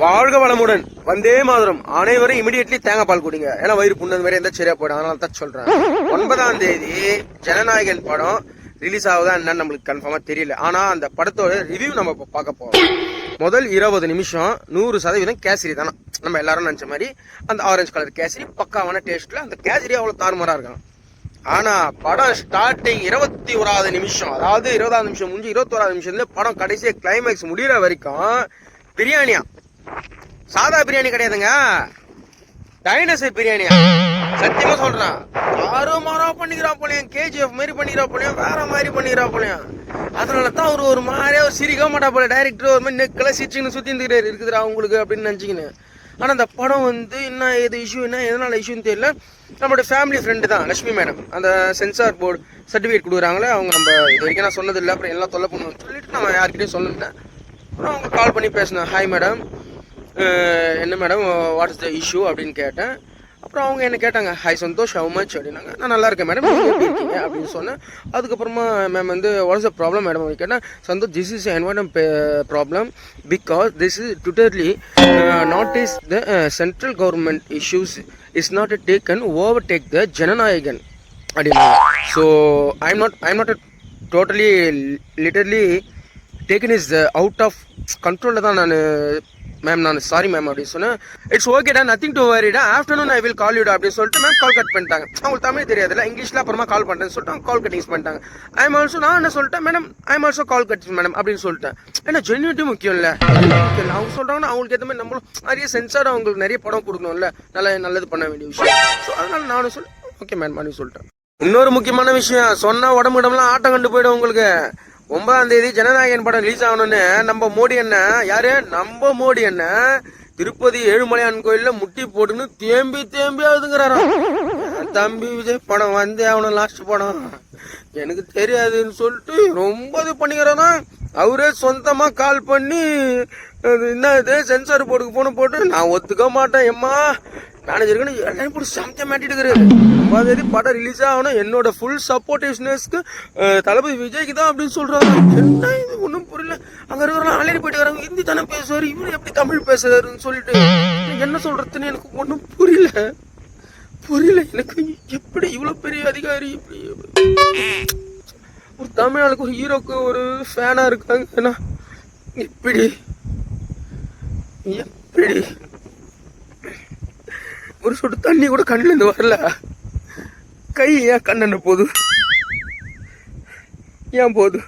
வாழ்க வளமுடன். வந்தே மாதரம். அனைவரும் இமிடியட்லி தேங்காய் பால் குடிங்க. ஏன்னா வயிறு புண்ணது மாதிரி எந்த சரியா போயிடும். அதனால தான் சொல்றேன். 9ஆம் தேதி ஜனநாயகன் படம் ரிலீஸ் ஆகுதா என்னன்னு நம்மளுக்கு கன்ஃபார்மா தெரியல. ஆனா அந்த படத்தோட ரிவ்யூ நம்ம பார்க்க போறோம். முதல் 20 நிமிஷம் 100% கேசரி தானே. நம்ம எல்லாரும் நினைச்ச மாதிரி அந்த ஆரஞ்சு கலர் கேசரி பக்காவான டேஸ்ட்ல அந்த கேசரி அவ்வளவு தாறுமாறா இருக்கும். ஆனா படம் ஸ்டார்டிங் 21வது நிமிஷம், அதாவது 20வது நிமிஷம் முடிஞ்சு 21வது நிமிஷத்துல படம் கடைசியா கிளைமேக்ஸ் முடிகிற வரைக்கும் பிரியாணியா, சாதா பிரியாணி கிடையாதுங்க, டைனோசர் பிரியாணியா. சத்தியமா சொல்றேன். யாரும் மாறா பண்ணிக்கிறா போலையும், கேஜிஎஃப் மாதிரி பண்ணிக்கிறா போலையும், வேற மாதிரி பண்ணிக்கிறா போலையும். அதனால தான் அவரு ஒரு மாதிரியா சிரிக்க மாட்டா போல. டைரக்டர் ஒரு மாதிரி நெக்கல சிரிச்சுன்னு சுத்தி இருக்குதுரா அவங்களுக்கு அப்படின்னு நினைச்சிக்கின்னு. ஆனா அந்த படம் வந்து என்ன ஏது இஷ்யூ, என்ன எதனால இஷ்யூன்னு தெரியல. நம்மளோட ஃபேமிலி ஃப்ரெண்டு தான் லட்சுமி மேடம். அந்த சென்சார் போர்டு சர்டிஃபிகேட் கொடுக்குறாங்களே அவங்க, நம்ம இது வரைக்கும் நான் சொன்னது இல்லை. அப்புறம் எல்லாம் தொல்லை பண்ணுவோம்னு சொல்லிட்டு நம்ம யார்கிட்டையும் சொல்லிட்டேன். அப்புறம் அவங்க கால் பண்ணி பேசினேன். ஹாய் மேடம், என்ன madam what is the issue அப்படின்னு கேட்டேன். அப்புறம் அவங்க என்ன கேட்டாங்க, ஹாய் சந்தோஷ் ஹவ் மச் அப்படின்னாங்க. நான் நல்லா இருக்கேன் மேடம், நீங்கள் எப்படி இருக்கீங்க அப்படின்னு சொன்னேன். அதுக்கப்புறமா மேம் வந்து what is the problem madam அப்படின்னு கேட்டேன். Santhosh, this is environment problem because this is totally not is the central government issues is not taken overtake the ஜனநாயகன் அப்படின்னா. So I'm not totally literally taken is out of கண்ட்ரோலில் தான் நான் ma'am, நான் sorry ma'am அப்படின்னு சொன்னேன். It's ஓகேடா, nothing to வரிடா, ஆஃப்டர்நூன் ஐ வில் கால் யூடா அப்படின்னு சொல்லிட்டு மேம் கால் கட் பண்ணிட்டாங்க. அவங்களுக்கு தமிழ் தெரியாதுல்ல, இங்கிலீஷில் அப்புறமா கால் பண்ணுறேன்னு சொல்லிட்டு அவங்க கால் கட்டிங்ஸ் பண்ணிட்டாங்க. ஐம் ஆல்சோ, நான் என்ன சொல்லிட்டேன், madam I'm also call cut madam அப்படின்னு சொல்லிட்டேன். ஏன்னா ஜென்யூனிட்டி முக்கியம் இல்லை. அவங்க சொல்கிறாங்கன்னா அவங்களுக்கு ஏற்ற மாதிரி நம்மளும் நிறைய சென்சார் அவங்களுக்கு நிறைய படம் கொடுக்கணும்ல, நல்லது பண்ண வேண்டிய விஷயம். ஸோ அதனால நானும் சொல்லி ஓகே மேம் அப்படின்னு சொல்லிட்டேன். இன்னொரு முக்கியமான விஷயம் சொன்னால் உடம்புடம்புலாம் ஆட்டம் கண்டு போயிடும் உங்களுக்கு. 9ஆம் தேதி ஜனநாயகன் படம் ரிலீஸ் ஆகணும்னு நம்ம மோடி அண்ணன், யாரு நம்ம மோடி அண்ணன், திருப்பதி ஏழுமலையான் கோயில்ல முட்டி போட்டுன்னு தேம்பி அழுதுங்கிறாராம். தம்பி விஜய் படம் வந்தே அவனும் லாஸ்ட் படம் எனக்கு தெரியாதுன்னு சொல்லிட்டு ரொம்ப இது பண்ணிக்கிறானா. அவரே சொந்தமா கால் பண்ணி என்ன இது சென்சார் போர்டுக்கு போட்டு நான் ஒத்துக்க மாட்டேன் எம்மா மேனேஜருக்கு எல்லாரும் போட்டு சமைச்சா மாட்டிட்டு இருக்கிறாரு. 9ஆம் தேதி படம் ரிலீஸ் ஆகணும், என்னோட ஃபுல் சப்போர்ட்டிவ்னஸ்க்கு தளபதி விஜய்க்கு தான் அப்படின்னு சொல்றாரு. என்ன இது ஒன்றும் புரியல. அங்க இருக்கிறவங்க ஆல்ரெடி போயிட்டு வராங்க, ஹிந்தி தானே பேசுவாரு, இவரு எப்படி தமிழ் பேசுறாருன்னு சொல்லிட்டு என்ன சொல்றதுன்னு எனக்கு ஒன்றும் புரியல. எனக்கு எப்படி இவ்வளவு பெரிய அதிகாரி, இப்படி ஒரு தமிழ்நாளுக்கு ஒரு ஹீரோக்கு ஒரு ஃபேனா இருக்காங்க. எப்படி ஒரு சொட்டு தண்ணி கூட கண்ணில் இருந்து வரல. கை ஏன் கண்ணென்ன போகுது, ஏன் போகுது